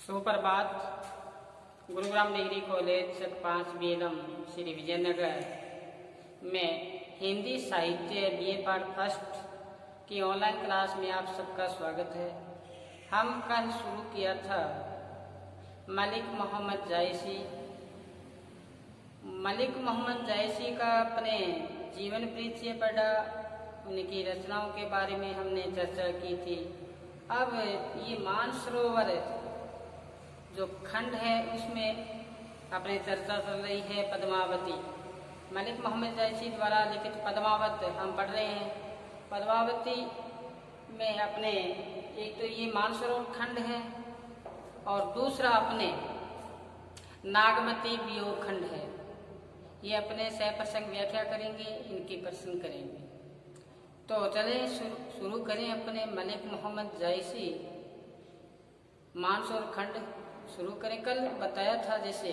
सुप्रभात। Gurugram degree college सक 5 BLM Shri Vijayanagar में हिंदी साहित्य BA पार्ट फर्स्ट की ऑनलाइन क्लास में आप सबका स्वागत है। हम कल शुरू किया था मलिक मोहम्मद जायसी का अपने जीवन परिचय पढ़ा, उनकी रचनाओं के बारे में हमने चर्चा की थी। अब ये मानसरोवर जो खंड है उसमें अपने चर्चा चल रही है पद्मावती। मलिक मोहम्मद जायसी द्वारा लिखित पद्मावत हम पढ़ रहे हैं। पद्मावती में अपने एक तो ये मानसरोवर खंड है और दूसरा अपने नागमती वियोग खंड है। ये अपने सह प्रसंग व्याख्या करेंगे, इनके प्रश्न करेंगे। तो चलें शुरू करें अपने मलिक मोहम्मद जायसी मानसरोवर खंड शुरू करें। कल बताया था जैसे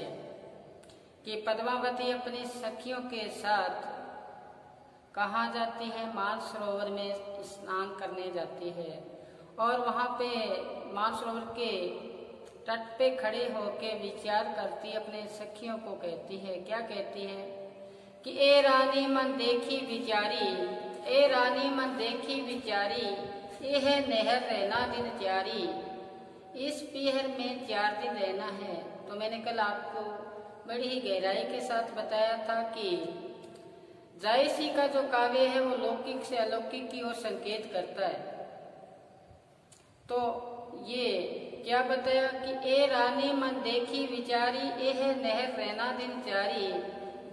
कि पद्मावती अपनी सखियों के साथ कहाँ जाती है, मानसरोवर में स्नान करने जाती है और वहाँ पे मानसरोवर के तट पे खड़े होके विचार करती अपने सखियों को कहती है, क्या कहती है कि ए रानी मन देखी विचारी, ए रानी मन देखी विचारी, यह नहर रहना दिन त्यारी, इस पीहर में 4 दिन रहना है। तो मैंने कल आपको बड़ी ही गहराई के साथ बताया था कि जायसी का जो काव्य है वो लौकिक से अलौकिक की ओर संकेत करता है। तो ये क्या बताया कि ए रानी मन देखी विचारी, एह नहर रहना दिन त्यारी,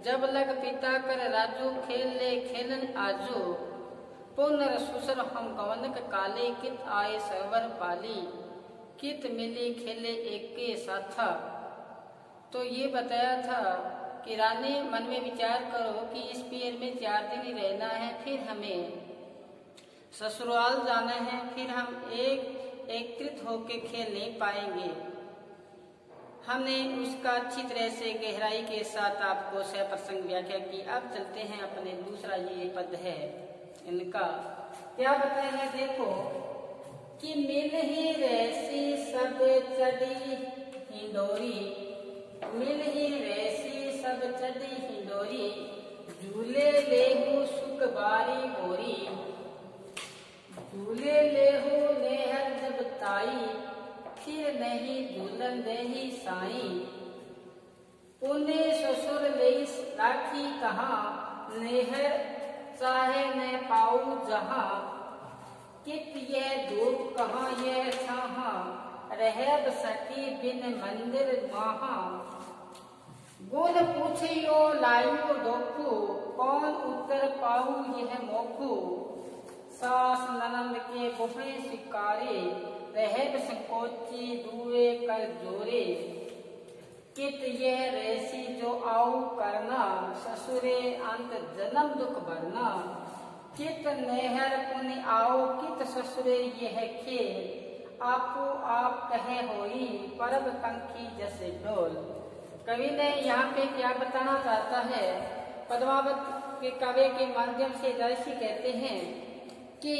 जब लग पिता कर राजू खेल ले खेलन आजू, पुनर सुसर हम गवनक काले, कित आए सरवर पाली, कित मिली खेले एक के साथा। तो ये बताया था कि रानी मन में विचार करो कि इस पीर में 4 दिन ही रहना है, फिर हमें ससुराल जाना है, फिर हम एकत्रित होके खेल नहीं पाएंगे। हमने उसका अच्छी तरह से गहराई के साथ आपको सह प्रसंग व्याख्या की। अब चलते हैं अपने दूसरा ये पद है इनका, क्या बताया है देखो कि मिल ही रैसी सब चढ़ी हिंडोरी, मिल ही रैसी सब चढ़ी हिंडोरी, झूले लेहू सुख बारी गोरी, झूले लेहू नेहर जब ताई, फिर नहीं झूलन देही साई, पुणे ससुर ले राखी कहाँ, नेहर चाहे न पाऊ जहाँ, कित ये धूप कहाँ ये छाहा, रहब सकी बिन मंदिर वहाँ, गुण पूछियो लाइयो दोखू, कौन उत्तर पाऊ यह मोखू, सास ननंद के गुफे शिकारे, रहब संकोची दुए कर जोरे, कित यह रेसी जो आऊ करना, ससुरे अंत जन्म दुख भरना, कित नेहर पुनि आओ कित ससुरे यह खेल, आपो आप कहे होई परब पंखी जैसे डोल। कवि ने यहाँ पे क्या बताना चाहता है, पद्मावत के काव्य के माध्यम से जायसी कहते हैं कि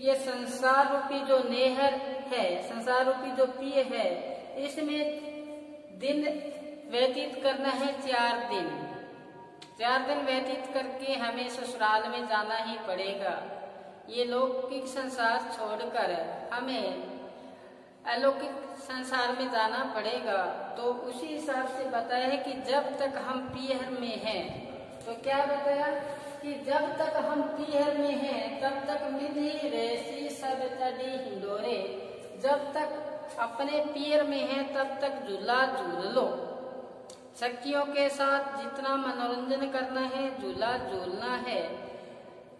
ये संसार रूपी जो नेहर है, संसार रूपी जो पिय है, इसमें दिन व्यतीत करना है 4 दिन। 4 दिन व्यतीत करके हमें ससुराल में जाना ही पड़ेगा। ये लौकिक संसार छोड़कर हमें अलौकिक संसार में जाना पड़ेगा। तो उसी हिसाब से बताया है कि जब तक हम पीहर में हैं, तो क्या बताया कि जब तक हम पीहर में हैं तब तक मिली रेसी सब चढ़ी हिंडोरे, जब तक अपने पीहर में हैं तब तक झूला झूल लो। सखियों के साथ जितना मनोरंजन करना है, झूला झूलना है,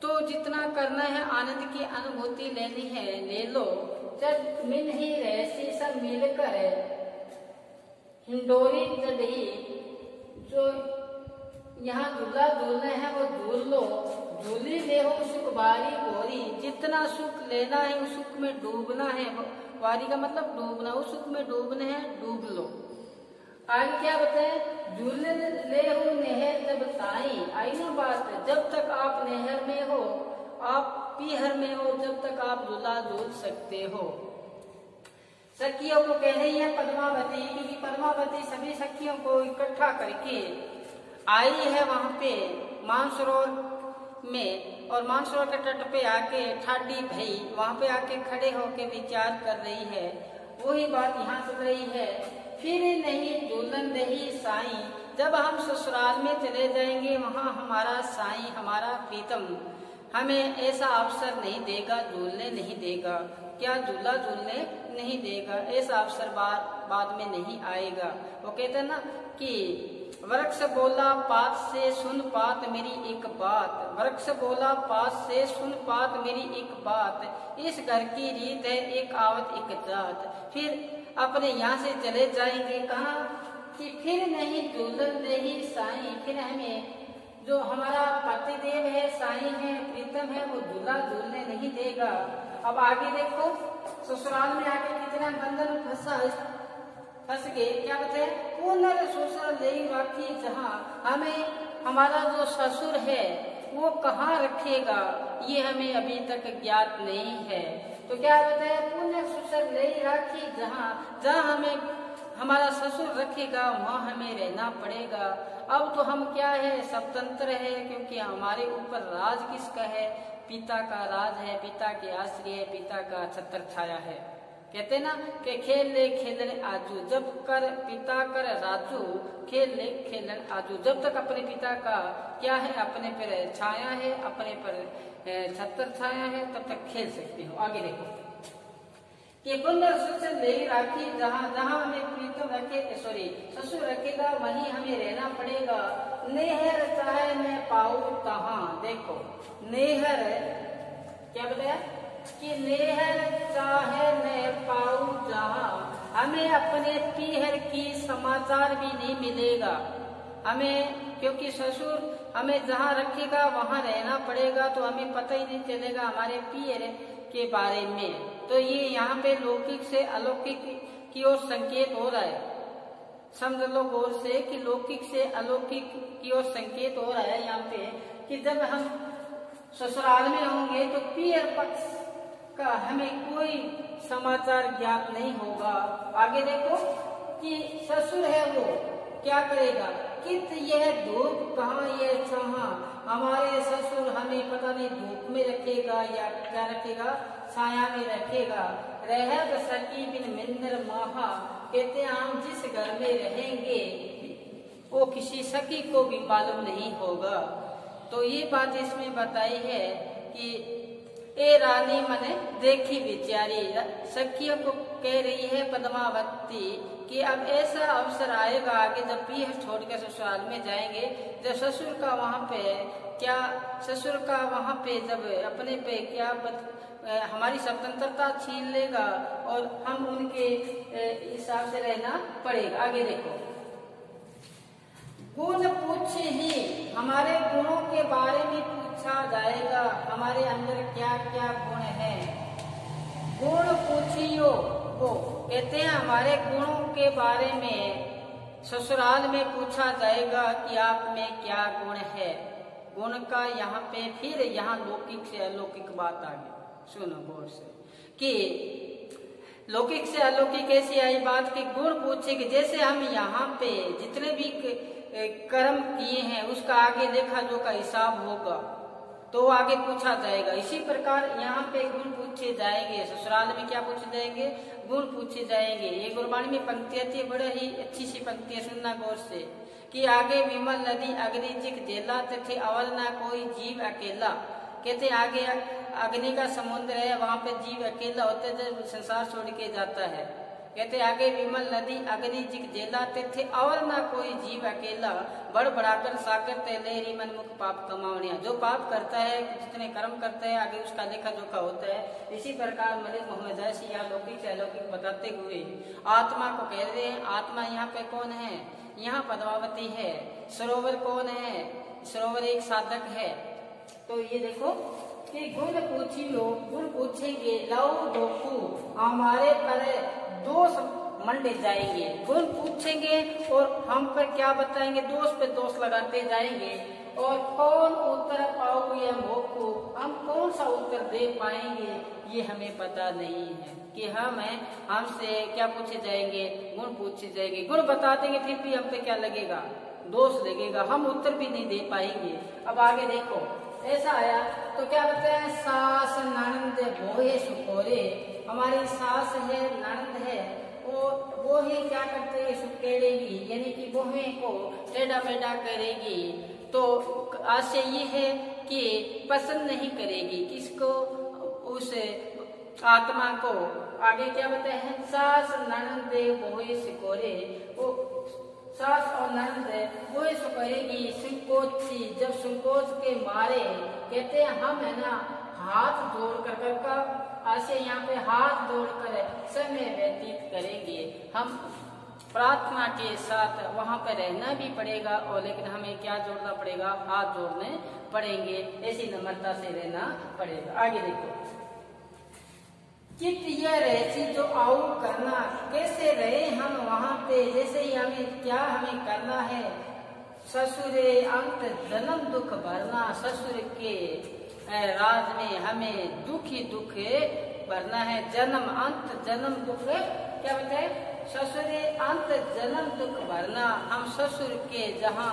तो जितना करना है, आनंद की अनुभूति लेनी है, ले लो। जब मिल ही रैसी सब मिलकर हिंडोरी चढ़ी, जो यहाँ झूला झूलना है वो झूल लो, झूली ले हो सुख बारी गोरी, जितना सुख लेना है उस सुख में डूबना है, वारी का मतलब डूबना, उस सुख में डूबना है, डूब लो। आगे क्या बताए, झूले ले हो नहर जब ताई, आई ना बात, जब तक आप नहर में हो, आप पीहर में हो, जब तक आप झूला झूल सकते हो। सखियों को कह रही है पद्मावती, क्योंकि पद्मावती सभी सखियों को इकट्ठा करके आई है वहां पे मानसरोवर में, और मानसरोवर के तट पे आके ठाडी भई वहां पे आके खड़े होके विचार कर रही है। वही बात यहाँ चल रही है। फिर नहीं दुल्हन दही साईं, जब हम ससुराल में चले जाएंगे वहाँ हमारा साईं, हमारा प्रीतम हमें ऐसा अवसर नहीं देगा, झूलने नहीं देगा। क्या दूल्हा झूलने नहीं देगा, ऐसा अवसर बाद में नहीं आएगा। वो कहते हैं ना कि वृक्ष बोला पात से सुन पात मेरी एक बात, वृक्ष बोला पात से सुन पात मेरी एक बात, इस घर की रीत है एक आवत एक जात। फिर अपने यहाँ से चले जाएंगे कहाँ कि फिर नहीं दुल्हन दही साईं, फिर हमें जो हमारा पतिदेव है, साईं है, प्रीतम है, वो दूल्हा झूलने नहीं देगा। अब आगे देखो, ससुराल में आके कितना बंधन फंस गए। क्या बताए, पुनर ससुर ले राखी जहाँ, हमें हमारा जो ससुर है वो कहाँ रखेगा ये हमें अभी तक ज्ञात नहीं है। तो क्या बताए, पुनर ससुर ले राखी जहाँ, जहाँ हमें हमारा ससुर रखेगा वहाँ हमें रहना पड़ेगा। अब तो हम क्या है, स्वतंत्र है, क्योंकि हमारे ऊपर राज किसका है, पिता का राज है, पिता के आश्रय है, पिता का छत्र छाया है। कहते ना कि खेल ले खेलन आजू, जब कर पिता कर राजू, खेल ले खेलन आजू। जब तक अपने पिता का क्या है, अपने पर छाया है, अपने पर छत्र छाया है, तब तक खेल सकते हो। आगे देखो कि पुनर ससुर ले राखी जहाँ, जहाँ हमें प्रीतम रखे, सॉरी ससुर रखेगा वहीं हमें रहना पड़ेगा। नेहर चाहे मैं पाऊँ तहाँ, देखो नेहर क्या बताया कि नेहर चाहे मैं पाऊँ जहाँ, हमें अपने पीहर की समाचार भी नहीं मिलेगा हमें, क्योंकि ससुर हमें जहाँ रखेगा वहाँ रहना पड़ेगा, तो हमें पता ही नहीं चलेगा हमारे पीहर के बारे में। तो ये यहाँ पे लौकिक से अलौकिक की ओर संकेत हो रहा है। समझ लो गौर से कि लौकिक से अलौकिक की ओर संकेत हो रहा है यहाँ पे कि जब हम ससुराल में होंगे तो पीहर पक्ष का हमें कोई समाचार ज्ञात नहीं होगा। आगे देखो कि ससुर है वो क्या करेगा, कित यह धूप कहाँ यह छाहा, हमारे ससुर हमें पता नहीं धूप में रखेगा या क्या रखेगा, छाया में रखेगा। रह सकी बिन मिंदर माहा, कहते हैं हम जिस घर में रहेंगे वो किसी सखी को भी मालूम नहीं होगा। तो ये बात इसमें बताई है कि ए रानी मने देखी बिचारी, सखियों को कह रही है पद्मावती कि अब ऐसा अवसर आएगा आगे जब पीहर छोड़ के ससुराल में जाएंगे, जब ससुर का वहाँ पे क्या, ससुर का वहाँ पे जब अपने पे क्या हमारी स्वतंत्रता छीन लेगा और हम उनके हिसाब से रहना पड़ेगा। आगे देखो, गुण पूछे ही, हमारे गुणों के बारे में पूछा जाएगा, हमारे अंदर क्या क्या गुण है। गुण पूछियो को कहते हैं हमारे गुणों के बारे में ससुराल में पूछा जाएगा कि आप में क्या गुण है। गुण का यहाँ पे फिर यहाँ लौकिक से अलौकिक बात आ गई, सुनो गौर से कि लौकिक से अलौकिक ऐसी आई बात कि गुण पूछे कि जैसे हम यहाँ पे जितने भी कर्म किए हैं उसका आगे लेखा जोखा हिसाब होगा तो आगे पूछा जाएगा। इसी प्रकार यहाँ पे गुण पूछे जाएंगे, ससुराल में क्या पूछे जाएंगे, गुण पूछे जाएंगे। ये गुरबाणी में पंक्ति आती है, बड़े ही अच्छी सी पंक्ति है, सुनना गौर से कि आगे विमल नदी अग्नि जिक जेला तथे अवल ना कोई जीव अकेला। कहते आगे अग्नि का समुद्र है, वहां पे जीव अकेला होते जब संसार छोड़ के जाता है। कहते आगे विमल नदी अग्नि जिक जेला थे और ना कोई जीव अकेला, बड़ बढ़ाकर साकर तेलेरी मन मुख पाप कमावनिया। जो पाप करता है, जितने कर्म करता है, आगे उसका लेखा जोखा होता है। इसी प्रकार मलिक मोहम्मद जैसी यहाँ लौकिक से अलौकिक बताते हुए आत्मा को कह रहे हैं। आत्मा यहाँ पे कौन है, यहाँ पद्मावती है। सरोवर कौन है, सरोवर एक साधक है। तो ये देखो कि गुण पूछियो, गुण पूछेंगे लव दोखू, हमारे पर दोष मंडे जाएंगे। गुण पूछेंगे और हम पर क्या बताएंगे, दोष पे दोष लगाते जाएंगे। और कौन उत्तर पाओ या मोखू, हम कौन सा उत्तर दे पाएंगे ये हमें पता नहीं है कि हमसे क्या पूछे जाएंगे, गुण पूछे जाएंगे, गुण बता देंगे फिर भी हम पे क्या लगेगा, दोष लगेगा, हम उत्तर भी नहीं दे पाएंगे। अब आगे देखो ऐसा आया तो क्या कहते हैं, सास ननद बोहे सुकोरे, हमारी सास है ननद है वो ही क्या करते हैं सुकेड़ेगी, यानी कि बोहे को टेढ़ा मेढ़ा करेगी। तो आशय ये है कि पसंद नहीं करेगी किसको, उस आत्मा को। आगे क्या बताते हैं, सास ननद बोहे सिकोरे, वो सास और ननद वो करेगी संकोची, जब संकोच के मारे कहते हैं हम है ना हाथ जोड़ कर का आशय यहाँ पे हाथ जोड़कर समय व्यतीत करेंगे, हम प्रार्थना के साथ वहां पर रहना भी पड़ेगा और लेकिन हमें क्या जोड़ना पड़ेगा, हाथ जोड़ने पड़ेंगे, ऐसी नम्रता से रहना पड़ेगा। आगे देखो, चित्त यह रहती जो आऊ करना, कैसे रहे हम वहां पे, जैसे ही हमें करना है, ससुरे अंत जन्म दुख भरना, ससुर के राज में हमें दुख ही दुख भरना है, जन्म अंत जन्म दुख क्या बताए, ससुरे अंत जन्म दुख भरना, हम ससुर के जहाँ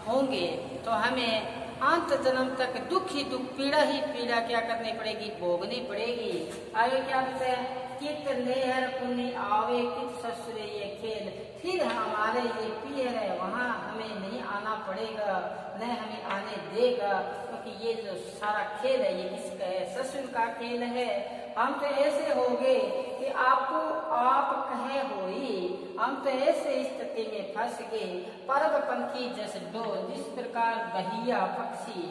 होंगे तो हमें अंत जन्म तक दुख ही दुख, पीड़ा ही पीड़ा क्या करनी पड़ेगी, भोगनी पड़ेगी। आगे क्या कहते हैं, कित नेहर पुण्य आवे कित ससुरे ये खेल, फिर हमारे ये पियर है वहाँ हमें नहीं आना पड़ेगा, न हमें आने देगा, क्योंकि ये जो सारा खेल है ये किसका है, ससुर का खेल है। हम तो ऐसे हो गए कि आपको आप कहे होई, हम तो ऐसे स्थिति में फंस गए, परब पंखी जैसे डो, जिस प्रकार बहिया पक्षी,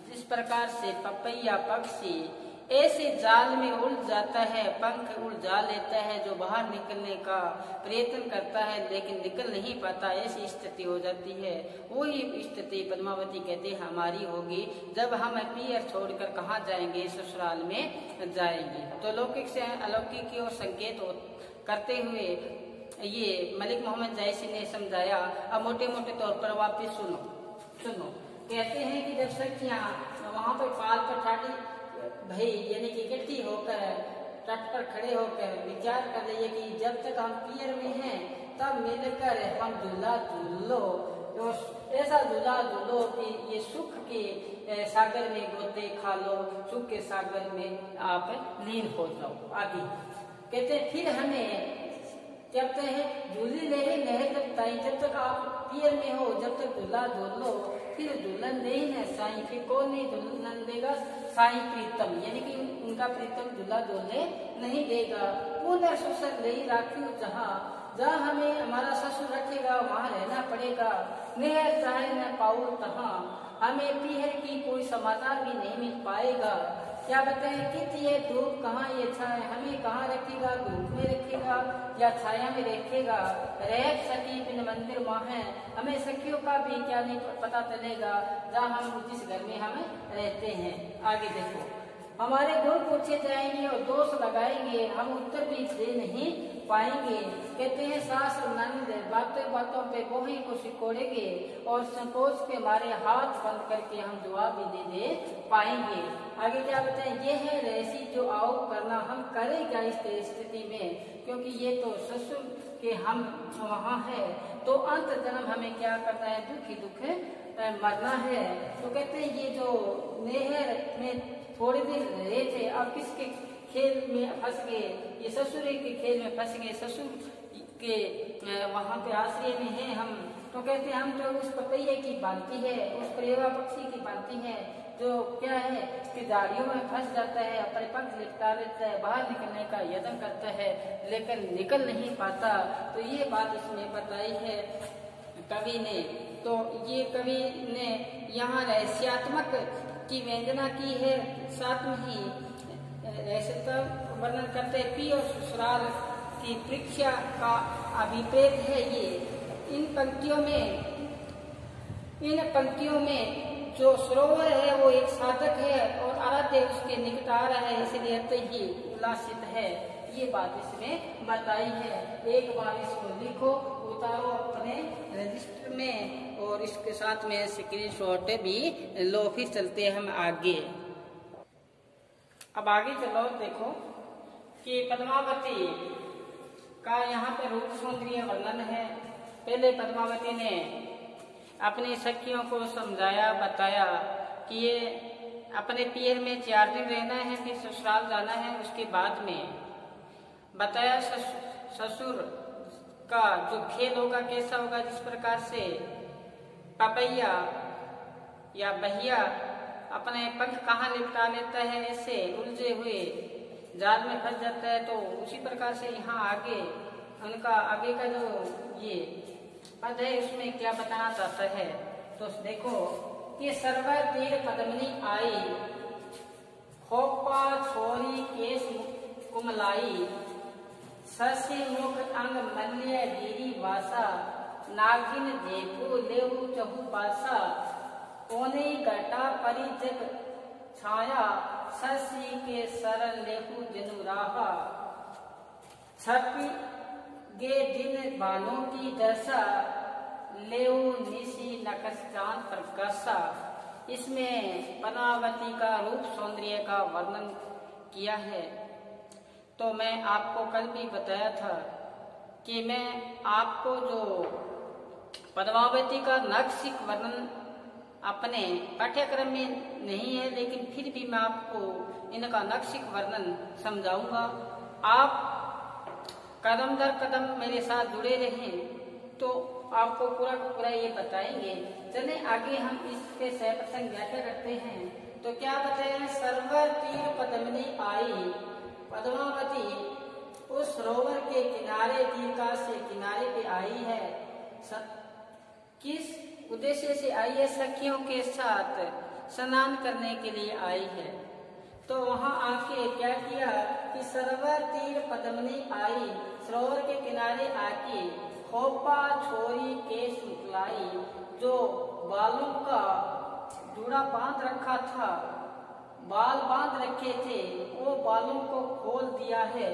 जिस प्रकार से पपैया पक्षी ऐसे जाल में उलझ जाता है, पंख उलझा लेता है, जो बाहर निकलने का प्रयत्न करता है लेकिन निकल नहीं पाता, ऐसी स्थिति हो जाती है। वही स्थिति पद्मावती कहते हमारी होगी जब हम पियर छोड़कर कहाँ जाएंगे, ससुराल में जाएंगे। तो लौकिक से अलौकिक की ओर संकेत करते हुए ये मलिक मोहम्मद जायसी ने समझाया। अब मोटे मोटे तौर पर वापिस सुनो। कहते हैं कि जब सखियां वहां पर पाल पर ठाटी भाई यानी कि इकट्ठी होकर तट पर खड़े होकर विचार कर रही है कि जब तक हम पियर में हैं तब मिलकर हम झूला झूल लो, तो ऐसा झूला झूलो कि ये सुख के सागर में गोते खा लो, सुख के सागर में आप लीन हो जाओ। आगे कहते हैं फिर हमें जब तक झूली ले नहर तक ताई, जब तक आप पियर में हो जब तक झूला झूल लो, फिर दुल्हन दे ही न साईं, फिर कौन नहीं दुल्हन देगा, साईं प्रीतम, यानी कि उनका प्रीतम दूल्हा डोले नहीं देगा। पुनः ससुर ले राखी जहाँ हमें हमारा ससुर रखेगा वहाँ रहना पड़ेगा, नहर चाहे न पाओ तहाँ, हमें पीहर की कोई समाचार भी नहीं मिल पाएगा। क्या बताएं कि ये धूप कहाँ ये छाया, हमें कहाँ रखेगा, धूप में रखेगा या छाया में रखेगा। रैप सखी बिन मंदिर माँ है, हमें सखियों का भी क्या नहीं पता चलेगा जहाँ हम जिस घर में हम रहते हैं। आगे देखो, हमारे गुण पूछे जाएंगे और दोष लगाएंगे, हम उत्तर भी दे नहीं पाएंगे। कहते हैं सास और नंद बातों बातों पे बोही को सिकोड़ेंगे और संकोच के मारे हाथ बंद करके हम जवाब भी दे पाएंगे। आगे क्या बताएं, ये है रहसी जो आओ करना, हम करें क्या इस स्थिति में, क्योंकि ये तो ससुर के हम वहाँ है, तो अंत जन्म हमें क्या करना है, दुख ही दुख मरना है। तो कहते हैं ये जो नेहर में थोड़े दिन रहे थे, अब किसके खेल में फंस गए, ये ससुर के खेल में फंस गए, ससुर के वहाँ पे आश्रय में हैं हम। तो कहते हैं हम जो उस पपैये की बांती है, उस परेवा पक्षी की बांती है, जो क्या है कि झाड़ियों में फंस जाता है, अपने पंख लिपटा लेता है, बाहर निकलने का यत्न करता है लेकिन निकल नहीं पाता। तो ये बात इसमें बताई है कवि ने। तो ये कवि ने यहाँ रहस्यात्मक की व्यंजना की है, साथ में ही रहस्यता वर्णन करते पी और ससुराल की परीक्षा का अभिप्रेत है। ये इन पंक्तियों में जो सरोवर है वो एक साधक है और आराध्य उसके निकट आ रहा है, इसलिए ही उल्लासित है। ये बात इसमें बताई है। एक बार इसको लिखो, उतारो अपने रजिस्टर में और इसके साथ में स्क्रीनशॉट भी लो, फिर चलते हम आगे। अब आगे चलो, देखो कि पद्मावती का यहाँ पे रूप सौंदर्य वर्णन है। पहले पद्मावती ने अपनी सखियों को समझाया, बताया कि ये अपने पियर में 4 दिन रहना है, फिर ससुराल जाना है। उसके बाद में बताया ससुर का जो खेल होगा कैसा होगा, जिस प्रकार से पपैया या बहिया अपने पंख कहाँ लिपटा लेता है, ऐसे उलझे हुए जाल में फंस जाता है, तो उसी प्रकार से यहाँ आगे उनका आगे का जो ये पद है उसमें क्या बताना चाहता है। तो देखो कि सर्वर तीर पद्मनी आई, खोपा छोरी केश कुमलाई, शशि मुख अंग मल्य गिरी वासा, नागिन जेपू लेहू चहु पासा, ओने घटा परिजग छाया, शशि के शरण लेहू जनु राहा, छपी गे दिन बालों की दशा, लेऊ निशी नकश चांद प्रकाशा। इसमें पद्मावती का रूप सौंदर्य का वर्णन किया है। तो मैं आपको कल भी बताया था कि मैं आपको जो पद्मावती का नागसिक वर्णन अपने पाठ्यक्रम में नहीं है, लेकिन फिर भी मैं आपको इनका नागसिक वर्णन समझाऊंगा। आप कदम दर कदम मेरे साथ जुड़े रहें तो आपको पूरा का पूरा ये बताएंगे। चले आगे हम इसके सह प्रसंग व्याख्या करते हैं। तो क्या बताया, सर्वर तीर पद्मनी आई, पद्मावती उस सरोवर के किनारे तीरका से किनारे पे आई है। किस उद्देश्य से आई है? सखियों के साथ स्नान करने के लिए आई है। तो वहां आके क्या किया कि सरोवर तीर पद्मनी आई, सरोवर के किनारे आके खोपा छोरी केश मुकलाई, जो बालों का जूड़ा बांध रखा था, बाल बांध रखे थे, वो बालों को खोल दिया है।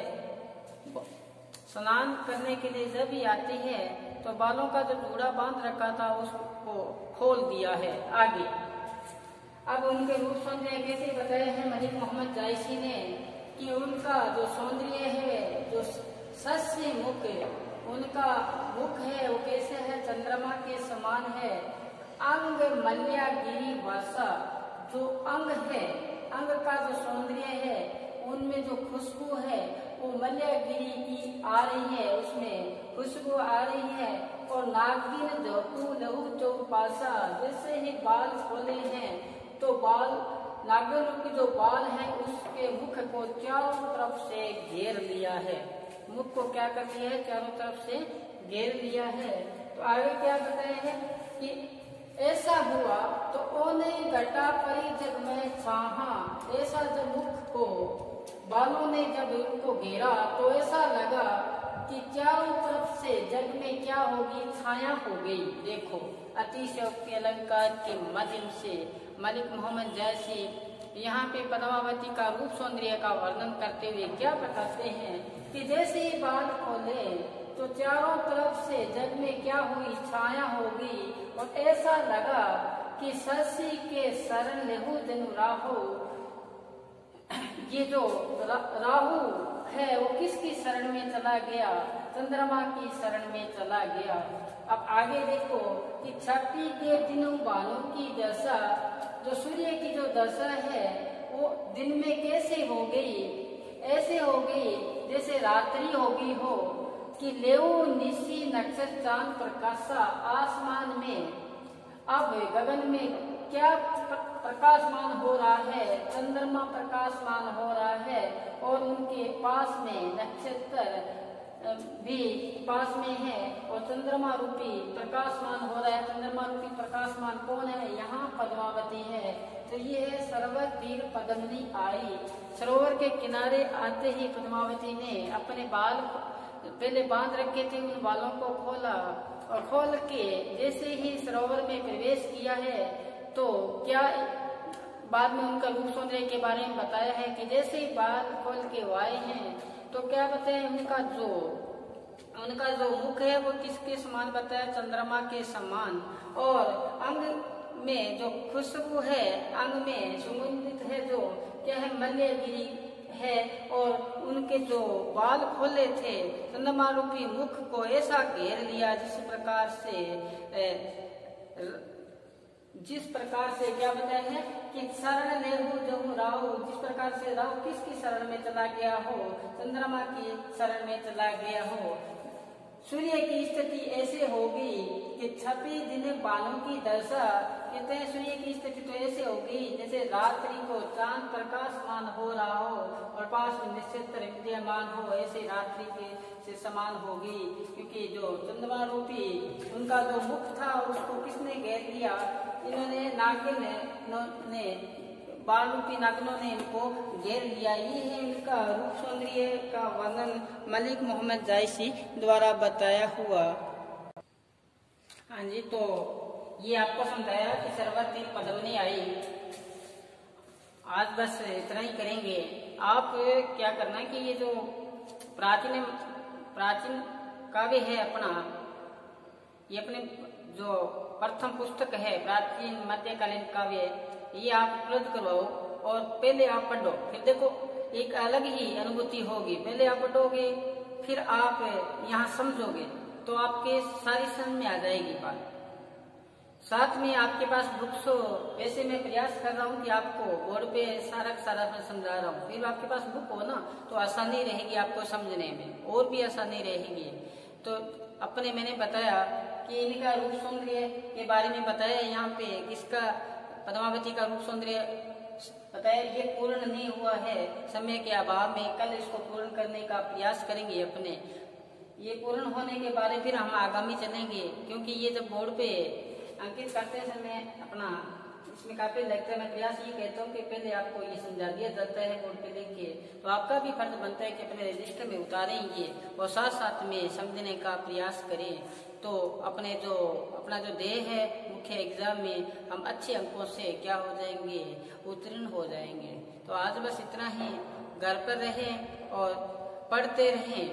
स्नान करने के लिए जब भी आती है तो बालों का जो जूड़ा बांध रखा था उसको खोल दिया है। आगे अब उनके रूप सौंदर्य कैसे बताए हैं मलिक मोहम्मद जायसी ने कि उनका जो सौंदर्य है, जो शशि मुख, उनका मुख है वो कैसे है? चंद्रमा के समान है। अंग मल्या गिरी वर्षा, जो अंग है, अंग का जो सौंदर्य है, उनमें जो खुशबू है वो मल्यागिरी की आ रही है, उसमें खुशबू आ रही है। और नागिन जपू लहू चौपासा, जैसे ही बाल खोले हैं तो बाल नागिन के जो बाल हैं उसके मुख को चारों तरफ से घेर लिया है। मुख को क्या कर लिया है? चारों तरफ से घेर लिया है। तो आगे क्या बताए हैं कि ऐसा हुआ तो ओने घटा परी जग में छाहा, ऐसा जब मुख को बालों ने जब उनको घेरा तो ऐसा लगा कि चारों तरफ से जग में क्या होगी? छाया हो गई। देखो अतिशयोक्ति अलंकार के माध्यम से मलिक मोहम्मद जायसी यहाँ पे पद्मावती का रूप सौंदर्य का वर्णन करते हुए क्या बताते हैं कि जैसे ही बाल खोले तो चारों तरफ से जग में क्या हुई? छाया होगी। और ऐसा लगा कि शशि के शरण लेहू जनु राहु, ये जो राहु है वो किसकी शरण में चला गया? चंद्रमा की शरण में चला गया। अब आगे देखो कि छठी के दिनों बालों की दशा, जो सूर्य की जो दशा है वो दिन में कैसे हो गई? ऐसे हो गई जैसे रात्रि हो गई हो कि लेऊ निशी नक्षत्र चांद प्रकाशा, आसमान में अब गगन में क्या प्रकाशमान हो रहा है? चंद्रमा प्रकाशमान हो रहा है और उनके पास में नक्षत्र भी पास में है और चंद्रमा रूपी प्रकाशमान हो रहा है। चंद्रमा रूपी प्रकाशमान कौन है? यहाँ पद्मावती है। तो ये है सरोवर तीर पद्मनी आई। सरोवर के किनारे आते ही पद्मावती ने अपने बाल पहले बांध रखे थे, उन बालों को खोला और खोल के जैसे ही सरोवर में प्रवेश किया है तो क्या बाद में उनका रूप सौंदर्य के बारे में बताया है कि जैसे ही बाल खोल के वो आए हैं तो क्या बताया? उनका जो मुख है वो किसके समान बताया? चंद्रमा के समान। और अंग में जो खुशबू है, अंग में सुगंधित है, जो क्या है, मल्यगिरी है, और उनके जो बाल खोले थे, चंद्रमा रूपी मुख को ऐसा घेर लिया जिस प्रकार से क्या बताया है कि शरण लेहु जहु राहु, जिस प्रकार से राहु किसकी शरण में चला गया हो, चंद्रमा की शरण में चला गया हो। सूर्य की स्थिति ऐसे होगी कि छपी दिन बालों की दशा, कहते हैं सूर्य की स्थिति तो ऐसे होगी जैसे रात्रि को चांद प्रकाशमान हो रहा हो और पास में नक्षत्र विद्यमान हो, ऐसे रात्रि के से समान होगी, क्योंकि जो चंद्रमा रूपी उनका जो मुख था उसको किसने घेर लिया, इन्होंने नागिन ने, बाल रूपी नागिनों ने इनको घेर लिया। ये है इनका रूप सौंदर्य का वर्णन मलिक मोहम्मद जायसी द्वारा बताया हुआ। हाँ जी, तो ये आपको समझाया कि सर्वत्र पदमनी आई। आज बस इतना ही करेंगे। आप क्या करना है कि ये जो प्राचीन काव्य है अपना, ये अपने जो प्रथम पुस्तक है प्राचीन मध्यकालीन काव्य, ये आप उपलब्ध करवाओ और पहले आप पढ़ो, फिर देखो एक अलग ही अनुभूति होगी। पहले आप पढ़ोगे, फिर आप यहाँ समझोगे, तो आपके सारी समझ में आ जाएगी बात। साथ में आपके पास बुक्स हो, वैसे मैं प्रयास कर रहा हूँ कि आपको बोर्ड पे सारा मैं समझा रहा हूँ, फिर आपके पास बुक हो ना तो आसानी रहेगी आपको समझने में, और भी आसानी रहेगी। तो अपने मैंने बताया कि इनका रूप सौंदर्य के बारे में बताया, यहाँ पे किसका, पद्मावती का रूप सौंदर्य बताया। ये पूर्ण नहीं हुआ है समय के अभाव में, कल इसको पूर्ण करने का प्रयास करेंगे अपने। ये पूर्ण होने के बारे फिर हम आगामी चलेंगे, क्योंकि ये जब बोर्ड पे अंकित करते समय अपना इसमें काफी लगता है, मैं प्रयास ये कहता हूँ कि पहले आपको ये समझा दिया जाता है बोर्ड पे लिख के, तो आपका भी फर्ज बनता है कि अपने रजिस्टर में उतारेंगे और साथ साथ में समझने का प्रयास करें। तो अपना जो देह है मुख्य एग्जाम में हम अच्छे अंकों से क्या हो जाएंगे, उत्तीर्ण हो जाएंगे। तो आज बस इतना ही। घर पर रहें और पढ़ते रहें,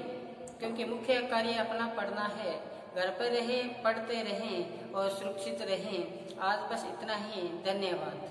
क्योंकि मुख्य कार्य अपना पढ़ना है। घर पर रहें, पढ़ते रहें और सुरक्षित रहें। आज बस इतना ही। धन्यवाद।